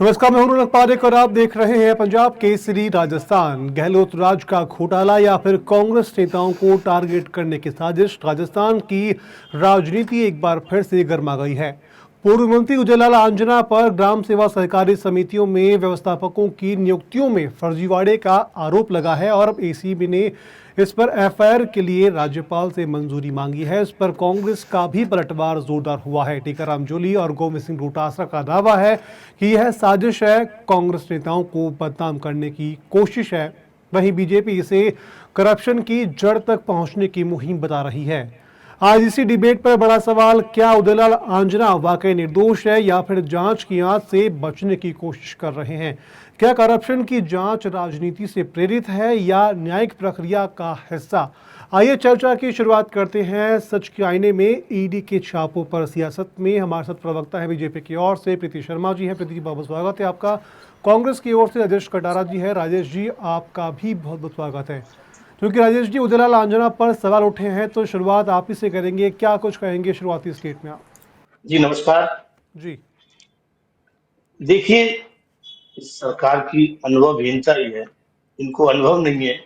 नमस्कार, मैं हूं रौनक पारेख और आप देख रहे हैं पंजाब केसरी। राजस्थान गहलोत राज का घोटाला या फिर कांग्रेस नेताओं को टारगेट करने की साजिश। राजस्थान की राजनीति एक बार फिर से गर्मा गई है। पूर्व मंत्री उदयलाल आंजना पर ग्राम सेवा सहकारी समितियों में व्यवस्थापकों की नियुक्तियों में फर्जीवाड़े का आरोप लगा है और अब एसीबी ने इस पर एफआईआर के लिए राज्यपाल से मंजूरी मांगी है। इस पर कांग्रेस का भी पलटवार जोरदार हुआ है। टीकाराम जूली और गोविंद सिंह डोटासरा का दावा है कि यह साजिश है, कांग्रेस नेताओं को बदनाम करने की कोशिश है। वहीं बीजेपी इसे करप्शन की जड़ तक पहुंचने की मुहिम बता रही है। आज इसी डिबेट पर बड़ा सवाल, क्या उदयलाल आंजना वाकई निर्दोष है या फिर जांच की आंच से बचने की कोशिश कर रहे हैं? क्या करप्शन की जांच राजनीति से प्रेरित है या न्यायिक प्रक्रिया का हिस्सा? आइए चर्चा की शुरुआत करते हैं। सच के आईने में ईडी के छापों पर सियासत में हमारे साथ प्रवक्ता है बीजेपी की ओर से प्रीति शर्मा जी है। प्रीति जी, बहुत बहुत स्वागत है आपका। कांग्रेस की ओर से राजेश कटारा जी है। राजेश जी, आपका भी बहुत बहुत स्वागत है। क्योंकि राजेश जी, उदयलाल आंजना पर सवाल उठे हैं तो शुरुआत आप ही से करेंगे। क्या कुछ कहेंगे शुरुआती स्टेट में आप? जी नमस्कार। जी। देखिए, इस सरकार की अनुभवहीनता ही है। इनको अनुभव नहीं है।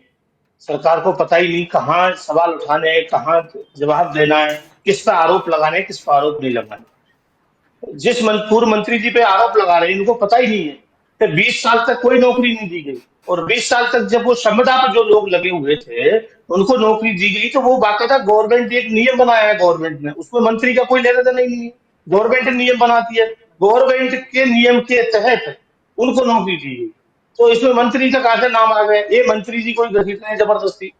सरकार को पता ही नहीं कहाँ सवाल उठाने हैं, कहाँ जवाब देना है, किस पर आरोप लगाने हैं, किस पर आरोप नहीं लगाने। पूर्व मंत्री जी पे आरोप लगा रहे हैं, इनको पता ही नहीं है कि 20 साल तक कोई नौकरी नहीं दी गई। और 20 साल तक जब वो संविदा पर जो लोग लगे हुए थे उनको नौकरी दी गई, तो वो बाकायदा गवर्नमेंट एक नियम बनाया है गवर्नमेंट ने, उसमें मंत्री का कोई लेना देना ही नहीं है। गवर्नमेंट नियम बनाती है, गवर्नमेंट के नियम के तहत उनको नौकरी दी गई। तो इसमें मंत्री का कहा नाम आ गया, ये मंत्री जी कोई घसीट रहे हैं जबरदस्ती।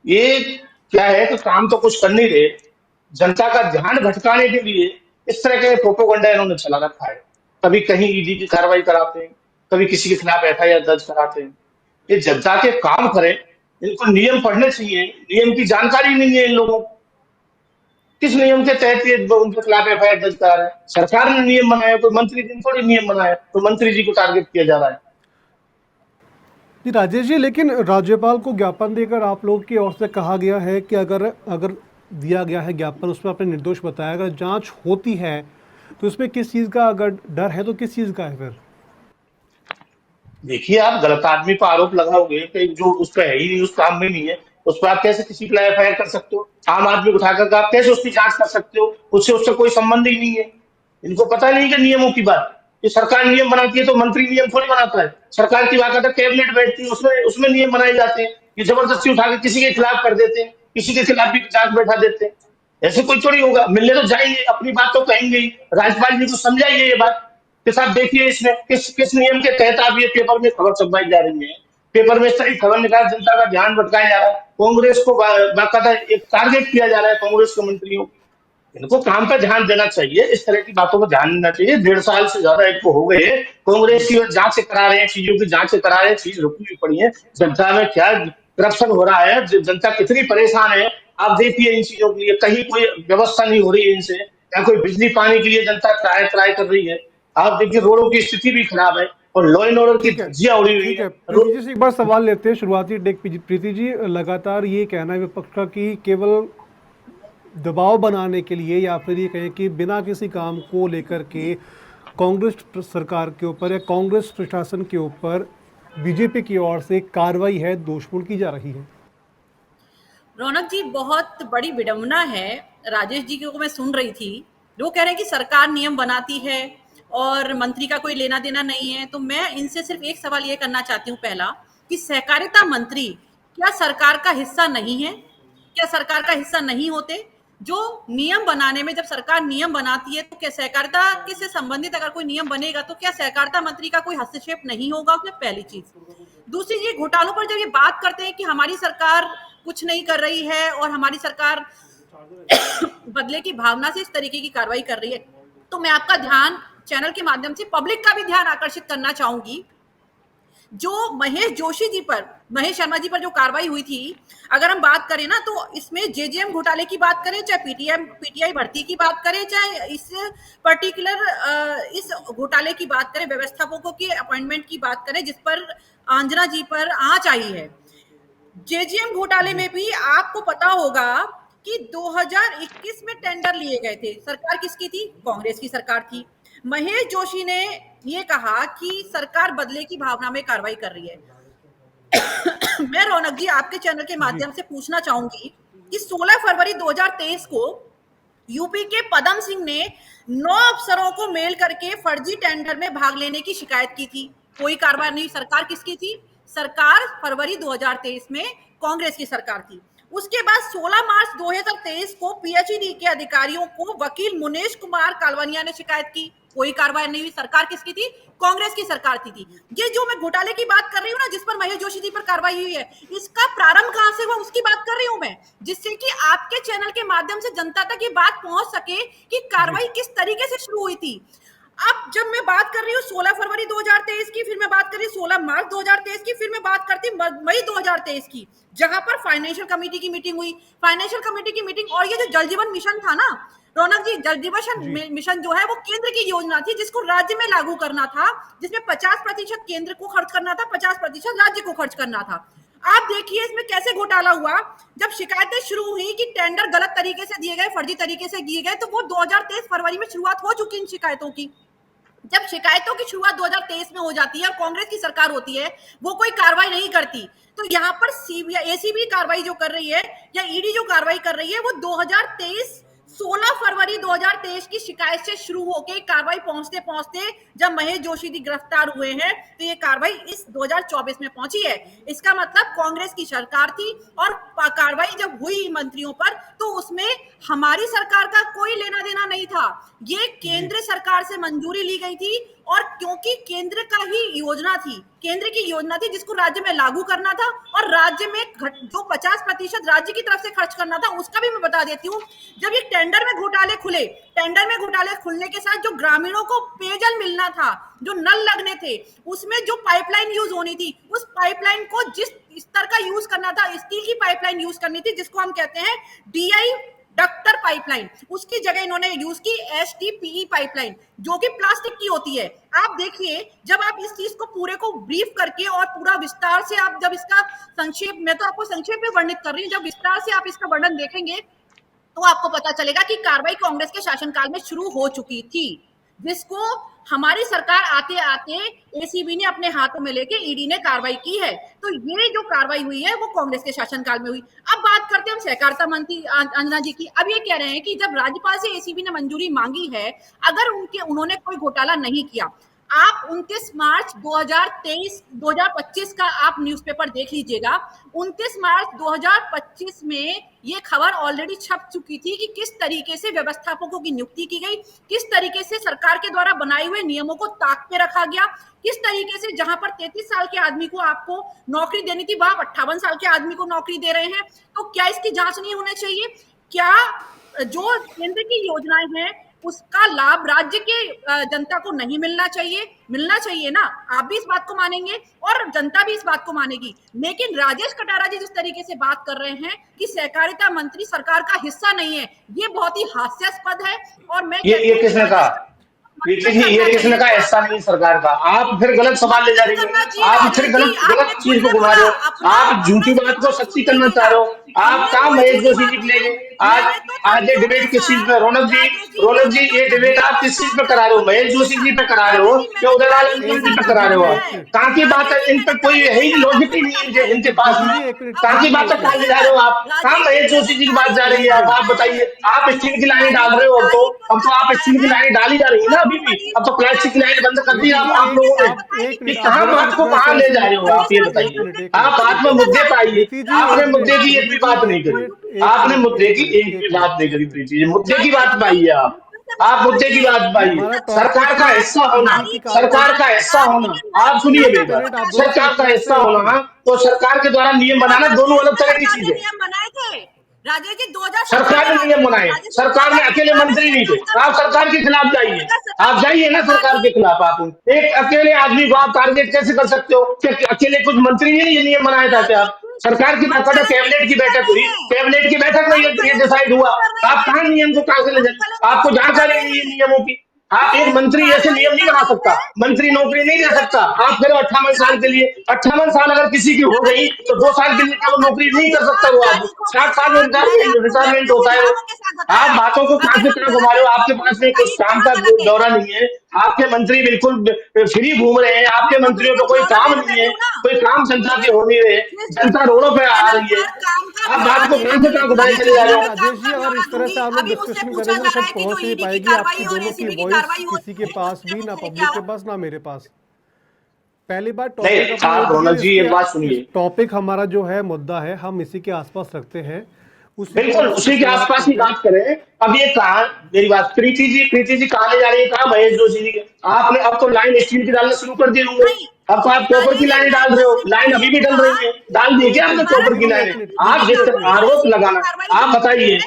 ये क्या है कि काम तो कुछ कर नहीं रहे, जनता का ध्यान भटकाने के लिए इस तरह के प्रोपोगंडा इन्होंने चला रखा है। कभी कहीं ईडी की कार्रवाई कराते हैं, कभी किसी के खिलाफ एफआईआर दर्ज कराते हैं। ये जनता के काम करें, इनको नियम पढ़ने चाहिए। नियम की जानकारी नहीं है इन लोगों को। किस नियम के तहत ये उनके खिलाफ एफआईआर दर्ज करा रहे हैं? सरकार ने नियम बनाया, कोई मंत्री जी ने थोड़ी नियम बनाया तो मंत्री जी को टारगेट किया जा रहा है। जी राजेश जी, लेकिन राज्यपाल को ज्ञापन देकर आप लोग की ओर से कहा गया है कि अगर अगर दिया गया है ज्ञापन, उसमें आपने निर्दोष बताया, अगर जांच होती है तो उसमें किस चीज़ का अगर डर है तो किस चीज़ का है फिर? देखिए, आप गलत आदमी पर आरोप लगाओगे कि जो उस पर है ही नहीं, उस काम में नहीं है, उस पर आप कैसे किसी के एफआईआर कर सकते हो? आम आदमी को उठाकर आप कैसे उसकी जांच कर सकते हो? उससे उससे कोई संबंध ही नहीं है। इनको पता नहीं कि नियमों की बात। ये सरकार नियम बनाती है तो मंत्री नियम थोड़ी बनाता है। सरकार की बाकायदा कैबिनेट बैठती है, उसमें उसमें नियम बनाए जाते हैं। ये जबरदस्ती उठा के किसी के खिलाफ कर देते हैं, किसी के खिलाफ भी जांच बैठा देते हैं। ऐसे कोई थोड़ी होगा। मिलने तो जाएंगे, अपनी बात तो कहेंगे ही। राज्यपाल जी को समझाइए ये बात के साथ। देखिए इसमें किस किस नियम के तहत आप ये पेपर में खबर छपवाई जा रही है। पेपर में सही खबर निकाल जनता का ध्यान भटकाया जा रहा है। कांग्रेस को बाकायदा एक टारगेट किया जा रहा है, कांग्रेस के मंत्रियों। इनको काम पर ध्यान देना चाहिए, इस तरह की बातों पर ध्यान देना चाहिए। 1.5 साल से ज्यादा इनको हो गए कांग्रेस की जांच करा रहे हैं, चीजों की जांच करा रहे हैं, चीज रुकी हुई पड़ी है। जनता में क्या करप्शन हो रहा है, जनता कितनी परेशान है। आप देखिए इन चीजों के लिए कहीं कोई व्यवस्था नहीं हो रही है इनसे। या कोई बिजली पानी के लिए जनता ट्राई ट्राई कर रही है। आप देखिए रोडों की स्थिति भी खराब है और लॉ एंड ऑर्डर की ठीक है। धज्जियां उड़ी हुई ठीक है। है, प्रीति जी से एक बार सवाल लेते हैं शुरुआती टेक। प्रीति जी, लगातार ये कहना है विपक्ष का कि केवल दबाव बनाने के लिए या फिर ये कहें कि बिना किसी काम को लेकर के कांग्रेस सरकार के ऊपर या कांग्रेस प्रशासन के ऊपर बीजेपी की ओर से कार्रवाई है, दोषपूर्ण की जा रही है। रौनक जी, बहुत बड़ी विडंबना है। राजेश जी को मैं सुन रही थी, वो कह रहे हैं कि सरकार नियम बनाती है और मंत्री का कोई लेना देना नहीं है। तो मैं इनसे सिर्फ एक सवाल ये करना चाहती हूँ, पहला कि सहकारिता मंत्री क्या सरकार का हिस्सा नहीं है? क्या सरकार का हिस्सा नहीं होते? जो नियम बनाने में, जब सरकार नियम बनाती है तो क्या सहकारिता के से संबंधित अगर कोई नियम बनेगा तो क्या सहकारिता मंत्री का कोई हस्तक्षेप नहीं होगा उसमें? पहली चीज। दूसरी चीज, घोटालों पर जब ये बात करते हैं कि हमारी सरकार कुछ नहीं कर रही है और हमारी सरकार बदले की भावना से इस तरीके की कार्रवाई कर रही है, तो मैं आपका ध्यान चैनल के माध्यम से पब्लिक का भी ध्यान आकर्षित करना चाहूंगी। जो महेश शर्मा जी पर जो कार्रवाई हुई थी, अगर हम बात करें ना, तो इसमें जेजेएम घोटाले की बात करें, चाहे पीटीआई भर्ती की बात करें, चाहे इस पर्टिकुलर इस घोटाले की बात करें, व्यवस्थापकों की अपॉइंटमेंट की बात करें, जिस पर आंजना जी पर आंच आई है। जेजीएम घोटाले में भी आपको पता होगा कि 2021 में टेंडर लिए गए थे। सरकार किसकी थी? कांग्रेस की सरकार थी। महेश जोशी ने ये कहा कि सरकार बदले की भावना में कार्रवाई कर रही है। मैं रौनक जी आपके चैनल के जी माध्यम से पूछना चाहूंगी कि 16 फरवरी 2023 को यूपी के पदम सिंह ने 9 अफसरों को मेल करके फर्जी टेंडर में भाग लेने की शिकायत की थी। कोई कार्रवाई नहीं। सरकार किसकी थी? सरकार फरवरी 2023 में कांग्रेस की सरकार थी। उसके बाद 16 मार्च 2023 को पीएचईडी के अधिकारियों को वकील मुनेश कुमार कालवानिया ने शिकायत की। कोई कार्रवाई नहीं हुई। सरकार किसकी थी? कांग्रेस की सरकार थी। ये जो मैं घोटाले की बात कर रही हूँ ना, जिस पर महेश जोशी जी पर कार्रवाई हुई है, इसका प्रारंभ कहां से हुआ उसकी बात कर रही हूं मैं, जिससे कि आपके चैनल के माध्यम से जनता तक ये बात पहुंच सके कि जी कार्रवाई किस तरीके से शुरू हुई थी। अब जब मैं बात कर रही हूँ 16 फरवरी 2023 की, फिर मैं बात कर रही हूँ 16 मार्च 2023 की, फिर मैं बात करती हूँ मई 2023 की, जहां पर फाइनेंशियल कमेटी की मीटिंग हुई। फाइनेंशियल कमेटी की मीटिंग, और ये जो जल जीवन मिशन था ना रौनक जी, जल जी जीवन मिशन जो है वो केंद्र की योजना थी जिसको राज्य में लागू करना था, जिसमें 50% केंद्र को खर्च करना था, 50% राज्य को खर्च करना था। आप देखिए इसमें कैसे घोटाला हुआ। जब शिकायतें शुरू हुई कि टेंडर गलत तरीके से दिए गए, फर्जी तरीके से दिए गए, तो वो 2023 फरवरी में शुरुआत हो चुकी इन शिकायतों की। जब शिकायतों की शुरुआत 2023 में हो जाती है और कांग्रेस की सरकार होती है, वो कोई कार्रवाई नहीं करती, तो यहाँ पर सीबीआई एसीबी कार्रवाई जो कर रही है या ईडी जो कार्रवाई कर रही है वो 2023 16 फरवरी 2023 की शिकायत से शुरू होकर कार्रवाई पहुंचते पहुंचते जब महेश जोशी जी गिरफ्तार हुए हैं, तो ये कार्रवाई इस 2024 में पहुंची है। इसका मतलब कांग्रेस की सरकार थी और कार्रवाई जब हुई मंत्रियों पर, तो उसमें हमारी सरकार का कोई लेना देना नहीं था। ये जी केंद्र सरकार से मंजूरी ली गई थी, और क्योंकि केंद्र का ही योजना थी, केंद्र की योजना थी जिसको राज्य में लागू करना था, और राज्य में जो 50% राज्य की तरफ से खर्च करना था उसका भी मैं बता देती हूँ। जब ये टेंडर में घोटाले खुले, टेंडर में घोटाले खुलने के साथ जो ग्रामीणों को पेयजल मिलना था, जो नल लगने थे, उसमें जो पाइपलाइन यूज होनी थी, उस पाइपलाइन को जिस स्तर का यूज करना था, स्टील की पाइपलाइन यूज करनी थी, जिसको हम कहते हैं डीआई डक्टर पाइपलाइन, उसकी जगह इन्होंने यूज की एचडीपीई पाइपलाइन, जो कि प्लास्टिक की होती है। आप देखिए, जब आप इस चीज को पूरे को ब्रीफ करके और पूरा विस्तार से आप जब इसका संक्षेप, मैं तो आपको संक्षेप में वर्णित कर रही हूँ, जब विस्तार से आप इसका वर्णन देखेंगे तो आपको पता चलेगा कि कार्रवाई कांग्रेस के शासनकाल में शुरू हो चुकी थी, जिसको हमारी सरकार आते आते एसीबी ने अपने हाथों में लेके ईडी ने कार्रवाई की है। तो ये जो कार्रवाई हुई है वो कांग्रेस के शासनकाल में हुई। अब बात करते हैं हम सहकारिता मंत्री अंजना जी की। अब ये कह रहे हैं कि जब राज्यपाल से एसीबी ने मंजूरी मांगी है, अगर उन्होंने कोई घोटाला नहीं किया, आप 29 मार्च 2025 का आप न्यूज़पेपर देख लीजिएगा। 29 मार्च 2025 में ये खबर ऑलरेडी छप चुकी थी कि किस तरीके से व्यवस्थापकों की नियुक्ति की गई, किस तरीके से सरकार के द्वारा बनाए हुए नियमों को ताक पे रखा गया, किस तरीके से जहां पर 33 साल के आदमी को आपको नौकरी देनी थी, वहां 58 साल के आदमी को नौकरी दे रहे हैं। तो क्या इसकी जांच नहीं होनी चाहिए? क्या जो केंद्र की योजनाएं हैं उसका लाभ राज्य के जनता को नहीं मिलना चाहिए? मिलना चाहिए ना। आप भी इस बात को मानेंगे और जनता भी इस बात को मानेगी। लेकिन राजेश कटारा जी जिस तरीके से बात कर रहे हैं कि सहकारिता मंत्री सरकार का हिस्सा नहीं है, ये बहुत ही हास्यास्पद है। और मैं कहती ये हूँ कि किसने कहा? ये किसने कहा ऐसा नहीं सरकार का? आप फिर गलत सवाल ले जा रही हो, आप फिर गलत गलत चीज को घुमा रहे हो, आप झूठी बात को सच्ची करना चाह रहे हो। आप कहाँ महेश जोशी जी ले गए? आज आज ये डिबेट किस चीज पे? रौनक जी ये डिबेट आप किस चीज पे करा रहे हो? महेश जोशी जी पे करा रहे हो या उदयलाल अंकल जी पे करा रहे हो? आप कहाँ की बात है? इन पर कोई है ही लॉजिक ही नहीं है इनके पास में। कहाँ की बात कहाँ ले जा रहे हो आप? कहाँ महेश जोशी जी की बात जा रही है? आप बताइए। आप स्टील की लाइन डाल रहे हो, अब तो आप स्टील की लाइन डाली जा रही है ना अभी भी। अब तो प्लास्टिक की लाइन बंद कर दी आप लोगों ने। एक कि मिनट, आप कहाँ दोनों बात को थोड़ा कहाँ ले जा सा रहे हो आप? ये बताइए। आप बात में मुद्दे पे आइए। प्रीति जी आपने एक मुद्दे मिनट, की एक भी बात नहीं करी। आपने मुद्दे की एक भी बात नहीं करी प्रीति जी। मुद्दे की बात पे आइए आप मुद्दे की बात पे आइए। हमारा टॉपिक सरकार का है हिस्सा होना, ईडी की सरकार का कार्रवाई। हिस्सा होना, आप सुनिए एक मेरी बात। मिनट, आप दोनों सरकार का एक हिस्सा से एक होना मिनट। तो सरकार के द्वारा नियम बनाना दोनों अलग तरह की सरकार ने चीजें। नियम बनाए थे राजेश जी, 2017 सरकार में ने नियम बनाए, सरकार में अकेले 2017 में मंत्री नहीं थे। संसद आप सरकार के खिलाफ जाइए, आप जाइए ना सरकार सरकार की के खिलाफ। आप एक अकेले आदमी को आप टारगेट कैसे कर सकते हो? क्या अकेले कुछ मंत्री ने ये नियम बनाया था? क्या सरकार की ताकत है? कैबिनेट की बैठक हुई, कैबिनेट की बैठक में ये डिसाइड हुआ। आप कहाँ नियम को कहां से ले जाए? आपको जानकारी नहीं है नियमों की। आप एक मंत्री ऐसे नियम नहीं बना सकता, मंत्री नौकरी नहीं दे सकता। आप कह रहे हो 58 साल के लिए, 58 साल अगर किसी की हो गई तो 2 साल के लिए क्या वो नौकरी नहीं कर सकता? वो आदमी 60 साल में रिटायरमेंट होता है वो। आप बातों को कहां से कहां घुमा रहे हो? आपके पास में कुछ काम का दौरा नहीं है, आपके मंत्री बिल्कुल फ्री घूम रहे हैं, आपके मंत्रियों को कोई काम नहीं है, कोई काम जनता के हो नहीं रहे, जनता रोडों पे आ रही है। आप बात को कहां से कहां घुमाए चले जा रहे हो? राजेश जी, अगर इस तरह से आप लोग डिस्कशन करेंगे तो शायद पहुंच नहीं पाएगी आपकी दोनों की वॉइस किसी के पास भी, ना पब्लिक के पास ना मेरे पास। पहली बात टॉपिक नहीं अपना आप रौनक जी एक बात सुनिए, टॉपिक हमारा जो है मुद्दा है, हम इसी के आसपास रखते हैं, उसी पे बिल्कुल हम उसी के शुरुआत आसपास ही करते हैं। बात करें। अब ये कहा, मेरी बात, प्रीति जी कहा ले जा रही है, कहा महेश जोशी जी आपने अब तो लाइन स्टील की डालना शुरू कर दिए होंगे। अब तो आप कॉपर की लाइन डाल रहे हो, लाइन अभी भी डल रही है, डाल दी क्या आपने कॉपर की लाइन? आप जिस आरोप लगाना, आप बताइए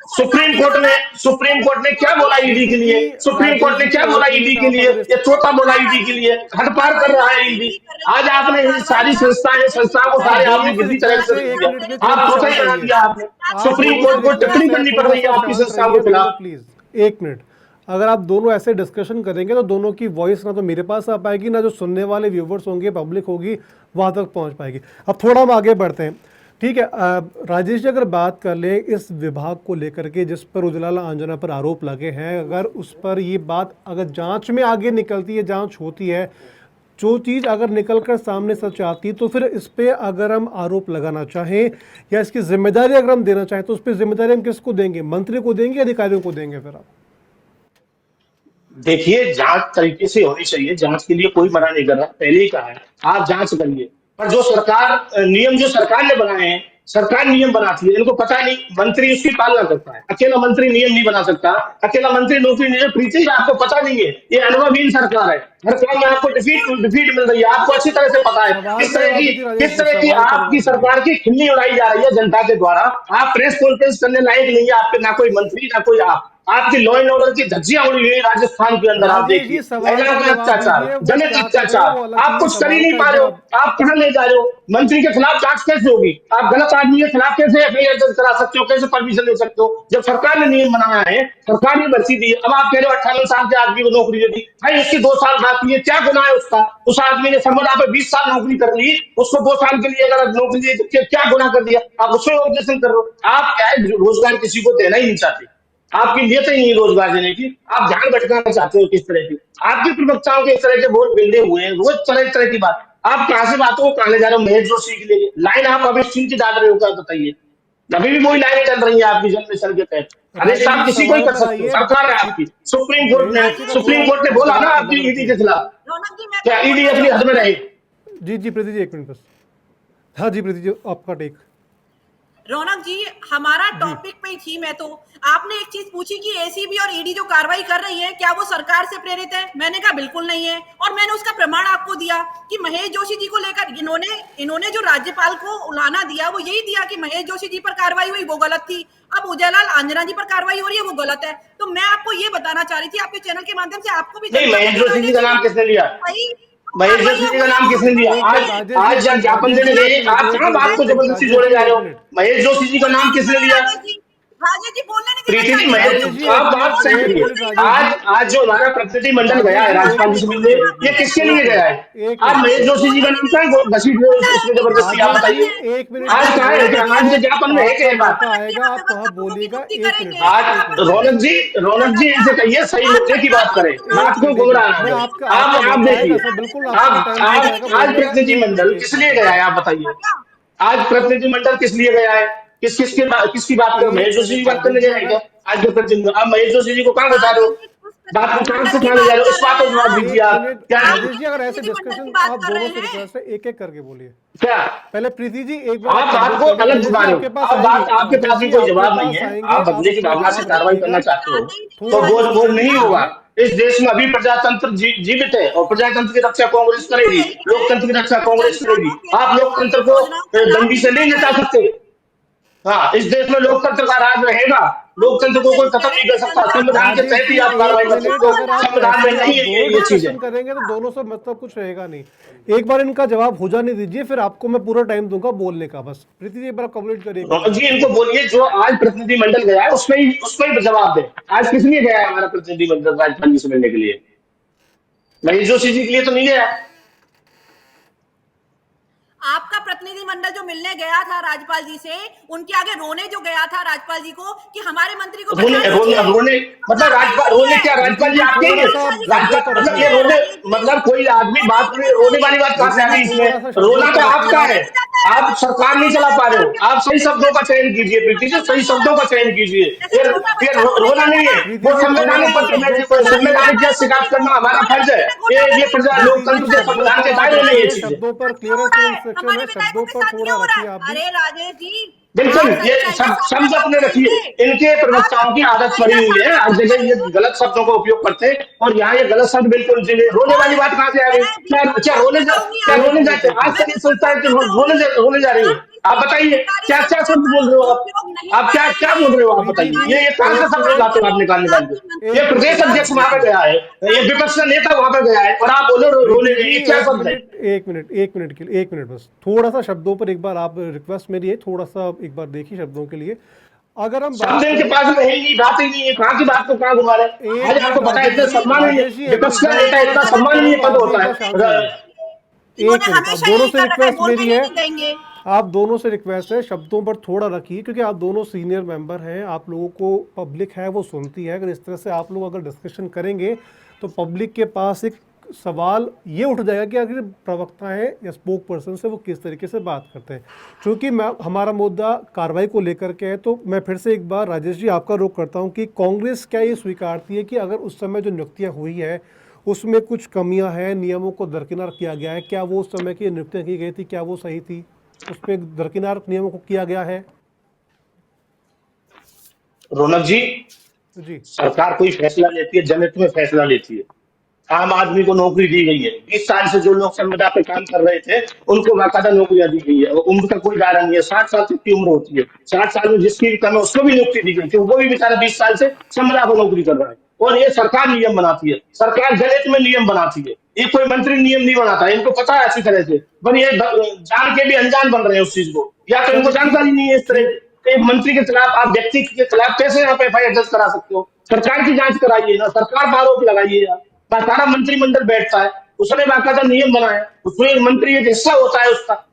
सुप्रीम कोर्ट ने क्या बोला ईडी के लिए? सुप्रीम कोर्ट ने क्या बोला ईडी के लिए? ये तोता बोला ईडी के लिए, हद पार कर रहा है ईडी। आज आपने ये सारी संस्थाओं को आप सारे दोनों आपने से गिद्दी तरह रिक्वेस्ट से है, रख एक दिया। मिनट में थोड़ा आप तोता ही शांत बना रहिए। दिया आपने। आप सुप्रीम दोनों कोर्ट से को रिक्वेस्ट टिप्पणी है, करनी पड़ थोड़ा रही है सा आपकी शांत संस्थाओं रहिए के खिलाफ। दोनों, प्लीज एक मिनट। अगर आप दोनों ऐसे डिस्कशन करेंगे तो दोनों की वॉइस ना तो मेरे पास आ पाएगी, ना जो सुनने वाले व्यूवर्स होंगे, पब्लिक होगी, वहां तक पहुंच पाएगी। अब थोड़ा हम आगे बढ़ते हैं, ठीक है। राजेश जी, अगर बात कर लें इस विभाग को लेकर के जिस पर उजलाला अंजना पर आरोप लगे हैं, अगर उस पर ये बात अगर जांच में आगे निकलती है, जांच होती है, जो चीज़ अगर निकल कर सामने सच आती, तो फिर इस पे अगर हम आरोप लगाना चाहें या इसकी जिम्मेदारी अगर हम देना चाहें तो उस पर जिम्मेदारी हम किसको देंगे? मंत्री को देंगे, अधिकारियों को देंगे? फिर आप देखिए, जांच तरीके से होनी चाहिए, जांच के लिए कोई मना नहीं कर रहा, पहले ही कहा है आप जांच करिए। पर जो सरकार नियम जो सरकार ने बनाए हैं, सरकार नियम बनाती है, इनको पता नहीं, मंत्री उसकी पालना करता है, अकेला मंत्री नियम नहीं बना सकता, अकेला मंत्री नौकरी नहीं। प्रीति आपको पता नहीं है, ये अनुभवहीन सरकार है, हर काम में आपको डिफीट डिफीट मिल रही है, आपको अच्छी तरह से पता है सवाल का जवाब दीजिए राजेश किस जी, तरह की सवाल का आपकी जवाब दीजिए। सरकार की खिल्ली उड़ाई जा रही है जनता के द्वारा। आप प्रेस कॉन्फ्रेंस करने लायक नहीं है, आप पे ना कोई मंत्री ना कोई आप, आपकी लॉ एंड ऑर्डर की धज्जियां उड़ी हुई है राजस्थान के अंदर। आप राजेश जी, देखिए सवाल महिलाओं का का जवाब अत्याचार, दीजिए, वो दलित क्या कर रहे हैं वो अत्याचार, अलग आप चीज है, कुछ कर ही सवाल नहीं का पा एक रहे हो। जवाब। आप कहां ले जा रहे हो? मंत्री के खिलाफ जांच कैसे होगी? आप गलत आदमी के खिलाफ कैसे एफआईआर दर्ज करा सकते हो? कैसे परमिशन ले सकते हो जब सरकार ने नियम बनाया है, सरकार ने भर्ती दी है? अब आप कह रहे हो 58 साल के आदमी को नौकरी दे दी, भाई उसकी 2 साल बाकी है, क्या गुनाह है उसका? उस आदमी ने संबंध आप 20 साल नौकरी कर ली, उसको 2 साल के लिए अगर नौकरी दी तो क्या गुनाह कर दिया? आप उसमें ऑब्जेक्शन कर रहे हो। आप क्या है, रोजगार किसी को देना ही नहीं चाहते, आपकी नियत ही नहीं रोजगार देने की, आप ध्यान भटकाना चाहते हो किस तरह की। आपके प्रवक्ताओं के इस तरह के बोल बिल्डे हुए हैं, रोज तरह तरह की बात। आप कहां से बातों को कहां ले जा रहे हो? महेश जोशी के लिए लाइन आप अभी सुन के डाल रहे हो क्या? बताइए, अभी भी वही लाइनें चल रही है आपकी जनरेशन के तहत। अरेस्ट राजेश आप जी, किसी को ही सवाल कर पर सकते हो, आइए। सरकार है आपकी। महेश जोशी का थोड़ा सुप्रीम कोर्ट ने बोला ना अंदाज आपकी अंदर ईडी रखिए। के खिलाफ, रौनक जी मैं क्या तो ईडी बोलना अपनी हद में चाहूंगी रहे? जी प्रीति जी, एक मिनट बस। हाँ जी प्रीति जी, आपका टेक। रौनक जी, हमारा जी टॉपिक पे ही थी। मैं तो आपने एक चीज पूछी कि एसीबी और ईडी जो कार्रवाई कर रही है क्या वो सरकार से प्रेरित है? मैंने कहा बिल्कुल नहीं है, और मैंने उसका प्रमाण आपको दिया कि महेश जोशी जी को लेकर इन्होंने जो राज्यपाल को उलाहना दिया वो यही दिया कि महेश जोशी जी पर कार्रवाई हुई वो गलत थी, अब उदयलाल आंजना जी पर कार्रवाई हो रही है वो गलत है। तो मैं आपको ये बताना चाह रही थी आपके चैनल के माध्यम से, आपको भी नहीं, जनता को महेश भी, जोशी जी राजेश का जी को नाम भी, किसने लिया? भाई महेश जोशी कार्रवाइयां जी का हुई है नाम वो किसने लिया? एक मिनट आज राजेश जी, आज जब ज्ञापन राजेश देने जी एक गए, मिनट, आप एक कहां मिनट, बात एक को मिनट जबरदस्ती राजेश जोड़े जी, जा रहे एक हो? मिनट। महेश जोशी जी का बोलने नाम नहीं किसने दे लिया? रहे राजेश जी बोलने नहीं देना प्रीति जी, चाहते राजेश जी आप बात सही एक करिए। मिनट राजेश आज जी, आज जो हमारा प्रतिनिधिमंडल गया राजेश है जी एक राज्यपाल जी से मिनट मिलने, चुप करिए ये प्लीज। किसके एक लिए गया है? मिनट, एक आप मिनट महेश जोशी जी का नाम कहाँ घसीट रहे हो इसमें जबरदस्ती? आप राजेश जी, बताइए, एक मिनट आज की कहाँ है? होल्ड आज के रखिए। ज्ञापन में है क्या आपका ये बात? मौका आएगा, आप वहां बोलिएगा। एक मिनट बस, आज एक मिनट। रौनक जी इनसे कहिए सही मुद्दे की बात करें, एक बात को मिनट, एक गुमराह मिनट, ना मैं करें। आपका आपका आप मौका आएगा देखिए, सर, बिल्कुल आपको टाइम दिया जाएगा, आज बोलिएगा। एक प्रतिनिधिमंडल मिनट, किस एक मिनट, लिए गया है? आप बताइए, आज प्रतिनिधिमंडल किस लिए गया है? किसकी बात कर, एक महेश जोशी जी मिनट की बात राजेश करने जी, गया है अगर क्या? आज के प्रतिनिधि आप महेश जोशी जी को कहाँ घुसा रहे हो? राजेश जी उस बात को कहां से प्रतिनिधिमंडल की कहां ले जा बात रहे हो? कर इस बात रहे को हैं जवाब आप। दीजिए एक आप। मिनट क्या आप राजेश जी, अगर ऐसे प्रतिनिधिमंडल की डिस्कशन बात आप कर दोनों रहे से हैं। रिक्वेस्ट है, एक एक करके बोलिए। क्या पहले प्रीति जी एक बार आप आप बात कंप्लीट को कर लीजिए। अलग राजेश घुमा जी रहे हो? आपके पास अब आएंगे, बात आपके राजेश पास जी में कोई आपके जवाब नहीं पास है, आएंगे, आप आप बदले की अपना भावना से जवाब कार्रवाई रखिएगा। करना चाहते हो तो थोड़ा वो डिस्कशन नहीं होगा। कीजिए। इस देश में अभी प्रजातंत्र जीवित है और प्रजातंत्र की रक्षा कांग्रेस मुद्दा करेगी, यही है लोकतंत्र की रक्षा कि कांग्रेस जनता करेगी। को केंद्र आप सरकार लोकतंत्र की को योजनाओं का लाभ डंडी से मिलना नहीं नचा चाहिए। सकते। हाँ, इस देश में लोकतंत्र का राज रहेगा। लोकतंत्र को कोई खत्म नहीं कर सकता। संविधान के राजेश तहत ही जी, आप कार्रवाई एक कर मिनट, सकते हो। अगर आप संविधान में ऐसे आप नहीं है दो ये चीजें। डिस्कशन करेंगे तो दोनों से मतलब कुछ रहेगा नहीं। एक बार इनका जवाब हो जाने दीजिए, फिर आपको मैं पूरा टाइम दूंगा बोलने का। बस प्रीति जी, एक बार कंप्लीट करिए रौनक जी, बात इनको को। बोलिए जो आज प्रतिनिधिमंडल गया है उसमें ही जवाब दे। आज किस लिए गया है हमारा प्रतिनिधिमंडल राज्यपाल जी से मिलने के लिए? महेश जोशी जी के लिए तो नहीं गया। आपका प्रतिनिधिमंडल जो मिलने गया था राज्यपाल जी से, उनके आगे रोने जो गया था राज्यपाल जी को कि हमारे मंत्री को रोने बचा रोने लीजिए, अब रोने तो मतलब कार्रवाई राज्यपाल हुई रोने है। क्या? प्रीति राज्यपाल जी जी, आपके ही थोड़ा है। सा आप राज्यपाल जी से शब्दों राज्यपाल पर मिलने मतलब गए रखिए। ये हैं रोने राजेश जी, मतलब कोई आदमी रोने बात क्यों में नहीं रोने वाली गए? बात कहाँ से प्रीति आ जी, गई थोड़ा सा इसमें? शब्दों रोना तो पर आपका रखिए। रोने है। नहीं जाता है आप राजेश जी, सरकार नहीं रोने चला नहीं पा रहे जाता, हो। आपके आप सही शब्दों का चयन कीजिए प्रीति जी, मंडल सही नहीं शब्दों का जाता चयन है। कीजिए। जैसे छोटा फिर बच्चा रोने रोना जाता नहीं है। है, प्रीति वो जी, थोड़ा संवैधानिक सा नहीं है, शब्दों पर बचा लीजिए संवैधानिक हमारे जज मंत्री शिकायत को, करना हमारा हमारे फर्ज है। मंत्री ने घोटाला ये नहीं प्रजा किया, प्रीति जी, लोकतंत्र के बचा लीजिए। शब्दों संविधान के पर आप दायरे में नहीं है रखिए, चीजें। शब्दों पर क्यों हो क्लियरेंस रहा टू है? इंस्ट्रक्शन हमारे है, विधायकों शब्दों के पर साथ ये थोड़ा हो रहा रखिए है। आप भी। अरे राजेश जी, बिल्कुल, आप ये सच्चाई का शब्द सामना मत अपने रखिए। करिए, इनके आप प्रवक्ताओं की आदत सच्चाई पड़ी का हुई है, सामना हर मत जगह ये करिए। गलत शब्दों का उपयोग करते हैं और यहाँ ये गलत शब्द बिल्कुल रोने वाली और बात कहाँ से आ गई? मैं भी क्या क्या गुस्सा रोने जा करूंगी क्या आज, रोने जाते एक आज मिनट। तक मैं ये गुस्सा सोचता है कि क्यों करूंगी? रोने जा रही है। आप आप बताइए सरकारी क्या क्या संस्था शब्द का बोल रहे हो आप? दुरुपयोग नहीं आप क्या करेंगे। क्या बोल रहे हो? आप प्रीति बताइए, जी, ये कहाँ से एक सब मिनट, बातें आप निकाल के? आपके मंत्री ये एक मिनट, प्रदेश एक अध्यक्ष मिनट, वहां एक पे मिनट। गया है, ये विपक्ष का नेता वहां पे गया है और आप बोलो रोने प्रीति गए, जी, ये क्या एक शब्द है? मिनट, एक मिनट, एक मिनट के लिए, एक मिनट बस। थोड़ा सा शब्दों पर एक बार आप, रिक्वेस्ट मेरी है, थोड़ा सा एक बार देखिए शब्दों के लिए। अगर हम शब्द बात इनके करें, पास में है ही नहीं, बात ही नहीं है। कहाँ की बात को कहाँ घुमा रहे हैं? एक आज आपको मिनट पता है राजेश इतना जी, सम्मान नहीं है। राजेश जी, एक विपक्ष मिनट, का मैं नेता इतना इतना शांत हो सम्मान रहा नहीं हूँ, पद आप भी एक होता बार शांत होइए। है। एक इन्होंने मिनट, आप हमेशा दोनों यही से कर रखा है, रिक्वेस्ट बोलने मेरी ही है, नहीं देंगे। आप दोनों से रिक्वेस्ट है, शब्दों पर थोड़ा रखिए, क्योंकि आप दोनों सीनियर मेंबर हैं। आप लोगों को पब्लिक है वो सुनती है। अगर इस तरह से आप लोग अगर डिस्कशन करेंगे तो पब्लिक के पास एक सवाल ये उठ जाएगा कि अगर प्रवक्ता है या स्पोक पर्सन से वो किस तरीके से बात करते हैं। क्योंकि मैं, हमारा मुद्दा कार्रवाई को लेकर के है, तो मैं फिर से एक बार राजेश जी आपका रुख करता हूं कि कांग्रेस क्या ये स्वीकारती है कि अगर उस समय जो नियुक्तियां हुई है उसमें कुछ कमियां हैं, नियमों को दरकिनार किया गया है? क्या वो उस समय की नियुक्तियां की गई थी, क्या वो सही थी? उसमें दरकिनार नियमों को किया गया है? रौनक जी, जी सरकार कोई फैसला लेती है, जनहित में फैसला लेती है। आम आदमी को नौकरी दी गई है। 20 साल से जो लोग संविदा पे काम कर रहे थे उनको बाकायदा नौकरियां दी गई है और उम्र का कोई दायरा नहीं है। 60 साल तक की उम्र होती है। 60 साल में जिसकी भी कम है उसको भी नियुक्ति दी गई थी, वो भी बेचारा 20 साल से संविदा पर नौकरी कर रहा है। और ये सरकार नियम बनाती है, सरकार जनहित में नियम बनाती है। ये कोई मंत्री नियम नहीं बनाता है, इनको पता है अच्छी तरह से। पर ये जान के भी अनजान बन रहे हैं उस चीज को, या तो इनको चलिए, ठीक, जानकारी नहीं है इस तरह ठीक। की। एक मंत्री के खिलाफ, आप व्यक्ति के खिलाफ कैसे आप एफआईआर दर्ज करा सकते हो? सरकार की जांच कराइए ना, सरकार पर आरोप लगाइए। सारा मंत्रिमंडल बैठता है, उसने बाकायदा नियम बनाया, उसमें एक मंत्री एक हिस्सा होता है उसका।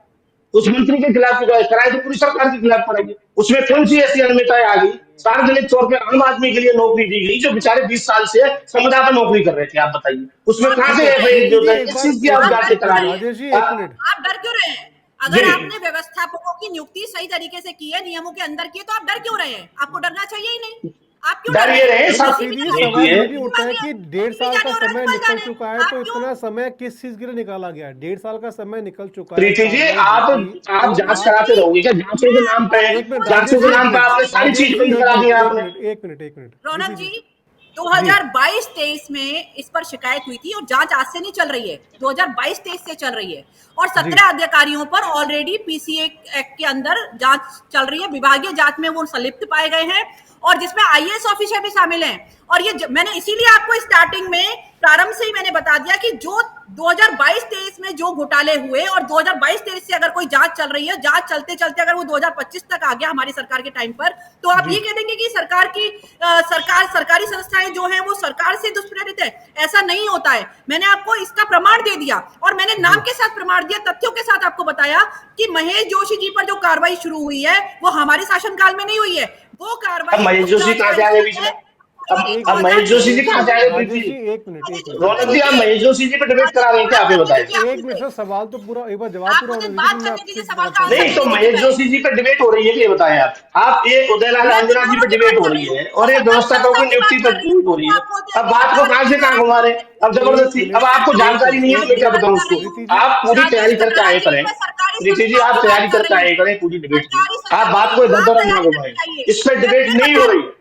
उस मंत्री के खिलाफ कराए तो पूरी सरकार के खिलाफ कराइए। उसमें कौन सी ऐसी अनियमितताएं आ गई? सार्वजनिक तौर पर आम आदमी के लिए नौकरी दी गई जो बेचारे 20 साल से संविदा पर नौकरी कर रहे थे। आप बताइए उसमें आप कहां डर ठीक से है, क्यों रहे हैं? प्रीति जो जी, है एक किस बार, चीज की एक आप आप मिनट, डर जांच एक क्यों करा मिनट रहे रहे हैं? राजेश जी, हैं? एक मिनट। आप डर क्यों रहे हैं? जी, अगर आपने व्यवस्था की नियुक्ति सही तरीके से की है, नियमों के अंदर की है, तो आप डर क्यों रहे हैं? आपको डरना चाहिए ही नहीं। आप क्यों डर डर रहे ये हैं? रहे लेकिन सब। डीसीपी प्रीति ने जी, नौकरी सवाल देखिए, ये भी नहीं उठता है मांगी है, कि डेढ़ डीसीपी साल जाने का और समय राज्यपाल निकल जाने। चुका है, तो आप क्यों? इतना समय किस चीज़ के लिए निकाला गया है? 1.5 साल का समय निकल चुका है, प्रीति जी, कार्रवाई आप होगी। आप तो जांच आप, कराते रहोगे क्या? जांचों मैं के नाम आपको पे, एक मिनट जांचों राजेश के जी, एक नाम पे मिनट, आपने सारी राजेश चीज जी, बंद एक करा दी मिनट, है एक आपने। मिनट, एक मिनट, एक मिनट, रौनक प्रीति जी, जी। जी 2022-23 में इस पर शिकायत हुई थी और जांच आज से नहीं चल रही है, 2022-23 से चल रही है। और जी 17 अधिकारियों पर ऑलरेडी पीसीए एक्ट के अंदर जांच चल रही है। विभागीय जांच में वो संलिप्त पाए गए हैं और जिसमें आईएएस ऑफिसर भी शामिल हैं। और ये मैंने इसीलिए आपको स्टार्टिंग में, प्रारंभ से ही मैंने बता दिया कि जो 2022-23 में जो घोटाले हुए और 2022-23 से अगर कोई जांच चल रही है, जांच चलते चलते अगर वो 2025 तक आ गया हमारी सरकार के टाइम पर, तो आप जी ये कह देंगे कि सरकारी संस्थाएं जो हैं वो सरकार से दुष्प्रेरित है। ऐसा नहीं होता है। मैंने आपको इसका प्रमाण दे दिया और मैंने नाम जी के साथ प्रमाण दिया, तथ्यों के साथ आपको बताया कि महेश जोशी जी पर जो कार्रवाई शुरू हुई है वो हमारे शासनकाल में नहीं हुई है। वो अब कार्रवाई महेश उस जोशी जांच कहाँ का से आ गए हिस्सा बीच में? है। कार्रवाई एक अब महेश जोशी जी राजेश 2023 कहाँ जी, से आ गए प्रीति राजेश जी? जी, एक मिनट, एक मिनट, एक रौनक जी, मिनट। आप महेश जोशी जी पे डिबेट करा रहे हैं क्या? आप ये बात करने बताएं। दीजिए आप एक मिनट मुझसे। सर, सवाल तो पूरा, एक बार जवाब आप पूरा मुझे होने दीजिए, बात फिर मैं करने आपसे दीजिए, सवाल का बताऊंगा। आंसर नहीं तो देने दीजिए महेश पहले। जोशी जी पे डिबेट हो रही है कि ये बताएं आप ये उदयलाल मैं तो अंजना जी दोनों पे की बात डिबेट हो कर रही रही हूँ, है वो और ये सरकारी व्यवस्थापकों संस्था की की बात नियुक्ति पर कर रही हूँ। डिबेट हो रही है। आप बोलते हैं अब कि बात को कहां अथॉरिटी से के कहां बारे में घुमा रहे हैं? अब एक जबरदस्ती, अब मिनट, आपको मैं जानकारी नहीं है तो एक मैं क्या मिनट, बताऊं कर उसको? रही हूँ। प्रीति जी, आप पूरी राजेश तैयारी करके शुक्ला आए जी, करें। मैं सरकारी प्रीति जी, संस्थाओं आप की बात तैयारी कर करके रही हूँ। आए करें पूरी डिबेट की। सरकारी आप संस्थाओं बात की को इधर आप उधर ना तैयारी घुमाएं। करके आइए। इस पे मैं डिबेट फिर नहीं बता हो रही रही। हूँ,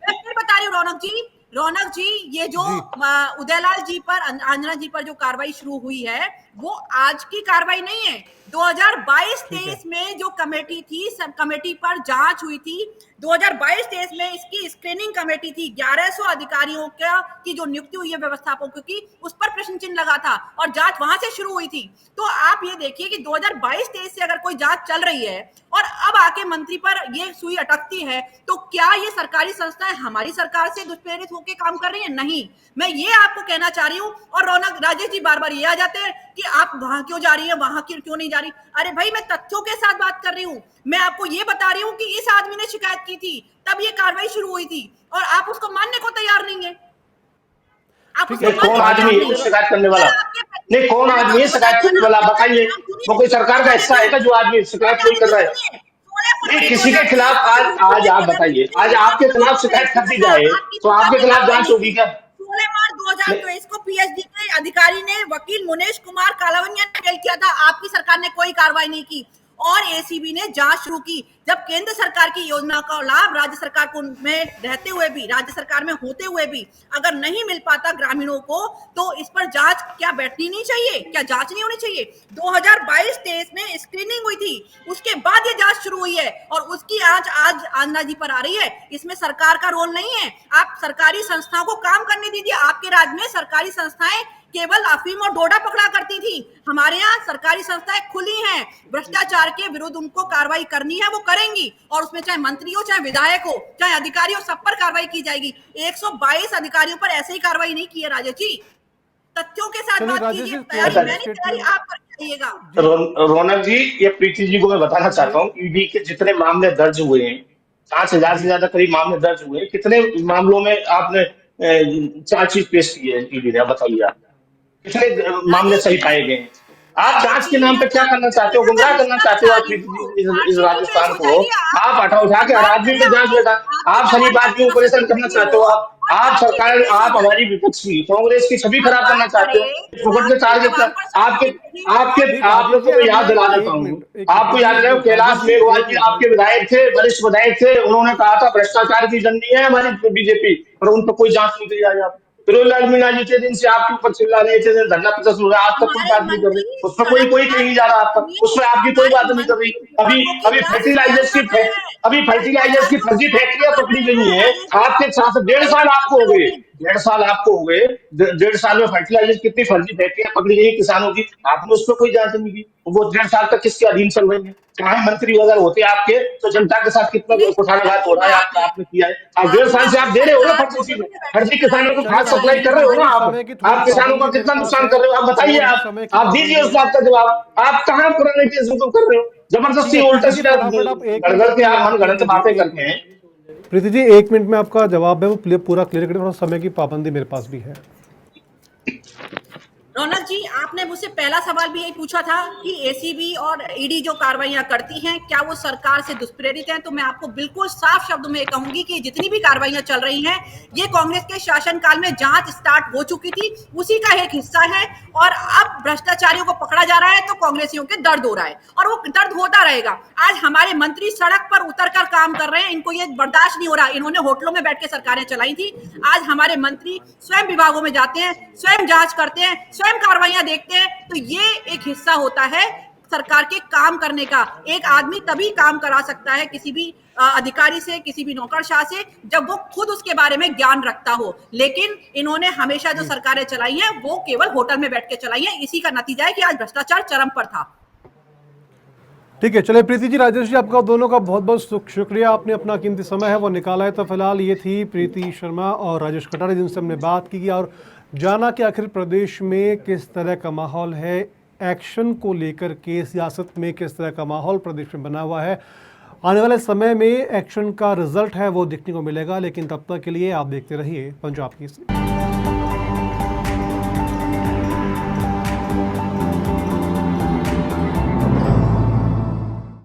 मैं फिर बता रही हूँ रौनक जी, रौनक जी, ये जो उदयलाल जी पर, अंजना जी पर जो कार्रवाई शुरू हुई है, वो आज की कार्रवाई नहीं है। 2022-23 में जो कमेटी थी, सब कमेटी पर जांच हुई थी। 2022-23 में इसकी स्क्रीनिंग कमेटी थी, 1100 अधिकारियों की जो नियुक्ति हुई है व्यवस्थापकों की, उस पर प्रश्न चिन्ह लगा था और जांच वहां से शुरू हुई थी। तो आप ये देखिए कि 2022-23 से अगर कोई जांच चल रही है और अब आके मंत्री पर ये सुई अटकती है, तो क्या ये सरकारी संस्थाएं हमारी सरकार से दुष्प्रेरित होकर काम कर रही है? नहीं, मैं ये आपको कहना चाह रही हूँ। और रौनक, राजेश जी बार बार ये आ जाते हैं कि आप वहां क्यों जा रही है, वहां क्यों नहीं जा रही। अरे भाई, मैं तथ्यों के साथ बात कर रही हूँ। मैं आपको ये बता रही हूँ कि इस आदमी ने शिकायत की थी, तब ये कार्रवाई शुरू हुई थी, और आप उसको मानने को तैयार नहीं है। आप उसको कौन आदमी है शिकायत करने वाला? नहीं, कौन आदमी है शिकायत करने वाला? बताइए। वो कोई सरकार का हिस्सा है क्या जो आदमी शिकायत नहीं कर रहा है? नहीं, किसी के खिलाफ आज आप बताइए, आज आपके खिलाफ शिकायत कर दी जाए तो आपके खिलाफ जांच होगी क्या? 16 मार्च 2023 को पीएचडी के अधिकारी ने वकील मुनेश कुमार कालावनिया ने मेल किया था। आपकी सरकार ने कोई कार्रवाई नहीं की और एसीबी ने जांच शुरू की। जब केंद्र सरकार की योजना का लाभ राज्य सरकार को में रहते हुए भी, राज्य सरकार में होते हुए भी अगर नहीं मिल पाता ग्रामीणों को, तो इस पर जांच क्या बैठनी नहीं चाहिए? क्या जांच नहीं होनी चाहिए? 2022-23 में स्क्रीनिंग हुई थी, उसके बाद ये जांच शुरू हुई है और उसकी आज अंजना जी पर आ रही है। इसमें सरकार का रोल नहीं है। आप सरकारी संस्थाओं को काम करने दीजिए। आपके राज्य में सरकारी संस्थाएं केवल अफीम और डोडा पकड़ा करती थी। हमारे यहाँ सरकारी संस्थाएं खुली हैं। भ्रष्टाचार के विरुद्ध उनको कार्रवाई करनी है, वो करेंगी, और उसमें चाहे मंत्री हो, चाहे विधायक हो, चाहे अधिकारी हो, सब पर कार्रवाई की जाएगी। 122 अधिकारियों पर ऐसे ही कार्रवाई नहीं की है राजेश जी। तथ्यों के साथ बात कीजिए। तैयारी आप करिएगा। रौनक जी, ये प्रीति जी को मैं बताना चाहता हूँ, ईडी के जितने मामले दर्ज हुए हैं, 5,000 से ज्यादा करीब मामले दर्ज हुए हैं, कितने मामलों में आपने चार्जशीट पेश की है ईडी ने? बताइए आप, कितने मामले सही पाए गए हैं? आप जांच के नाम पे क्या करना चाहते हो? गुमराह करना चाहते हो आप इस राजस्थान को? आप उठा के हर आदमी पे जांच बेटा, आप सभी बात की ऑपरेशन करना चाहते हो। आप सरकार, आप हमारी विपक्ष की कांग्रेस की छवि खराब करना चाहते हो। फोकट के टारगेट आपके आपके आप लोगों को याद दिला देता हूँ। आपको याद रहे, कैलाश मेघवाल जी आपके विधायक थे, वरिष्ठ विधायक थे, उन्होंने कहा था भ्रष्टाचार की जननी है हमारी बीजेपी, और उन पर कोई जांच नहीं की आज। आप फिरोजलाल मीणा जी के दिन से आपके ऊपर चिल्ला रहे थे, धरना प्रदर्शन हो रहा है, आज तक कोई बात नहीं कर रही, उस पर कोई कहीं नहीं जा रहा आपका, उस पर आपकी कोई बात नहीं कर रही। अभी फर्टिलाइजर्स की फर्जी फैक्ट्रियां पकड़ी गई हैं आपके साथ। 1.5 साल आपको हो गए, 1.5 साल में फर्टिलाइजर कितनी फर्जी फैक्ट्रियां पकड़ी गई किसानों की, आपने उस पर कोई जांच नहीं की। वो 1.5 साल तक किसके अधीन चल रही है? चाहे मंत्री वगैरह होते आपके तो जनता के साथ कितना कुठाराघात हो रहा है आपने किया है। आप 1.5 साल से आप दे रहे हो ना फर्जी किसानों को खाद सप्लाई कर रहे हो ना आप किसानों का कितना नुकसान कर रहे हो? आप बताइए, आप दीजिए उस बात का जवाब। आप कहाँ पुराने केस कर रहे हो? जबरदस्ती उल्टा सीधा गड़गड़ के आप मनगढ़ंत बातें करते हैं। प्रीति जी, 1 मिनट में आपका जवाब है वो पूरा क्लियर करें, थोड़ा समय की पाबंदी मेरे पास भी है। रौनक जी, आपने मुझसे पहला सवाल भी यही पूछा था कि एसीबी और ईडी जो कार्रवाइयां करती हैं, क्या वो सरकार से दुष्प्रेरित हैं? तो मैं आपको बिल्कुल साफ शब्दों में कहूंगी कि जितनी भी कार्रवाइयां चल रही हैं, ये कांग्रेस के शासनकाल में जांच स्टार्ट हो चुकी थी, उसी का एक हिस्सा है। और अब भ्रष्टाचारियों को पकड़ा जा रहा है तो कांग्रेसियों के दर्द हो रहा है, और वो दर्द होता रहेगा। आज हमारे मंत्री सड़क पर उतरकर काम कर रहे हैं, इनको ये बर्दाश्त नहीं हो रहा। इन्होंने होटलों में बैठ के सरकारें चलाई थी, आज हमारे मंत्री स्वयं विभागों में जाते हैं, स्वयं जांच करते हैं, स्वयं कार्रवाइयां देखते हैं। तो ये एक हिस्सा होता है सरकार के काम करने का। एक आदमी तभी काम करा सकता है किसी भी अधिकारी से, किसी भी नौकरशाह से, जब वो खुद उसके बारे में ज्ञान रखता हो। लेकिन इन्होंने हमेशा जो सरकारें चलाई हैं वो केवल होटल में बैठ के चलाई हैं। इसी का नतीजा है कि आज भ्रष्टाचार चरम पर था। ठीक है, चलिए प्रीति जी, राजेश जी, आपका दोनों का बहुत बहुत शुक्रिया, आपने अपना कीमती समय है वो निकाला है। तो फिलहाल ये थी प्रीति शर्मा और राजेश कटारे जिनसे हमने बात की और जाना कि आखिर प्रदेश में किस तरह का माहौल है, एक्शन को लेकर के सियासत में किस तरह का माहौल प्रदेश में बना हुआ है। आने वाले समय में एक्शन का रिजल्ट है वो दिखने को मिलेगा, लेकिन तब तक के लिए आप देखते रहिए पंजाब केसरी।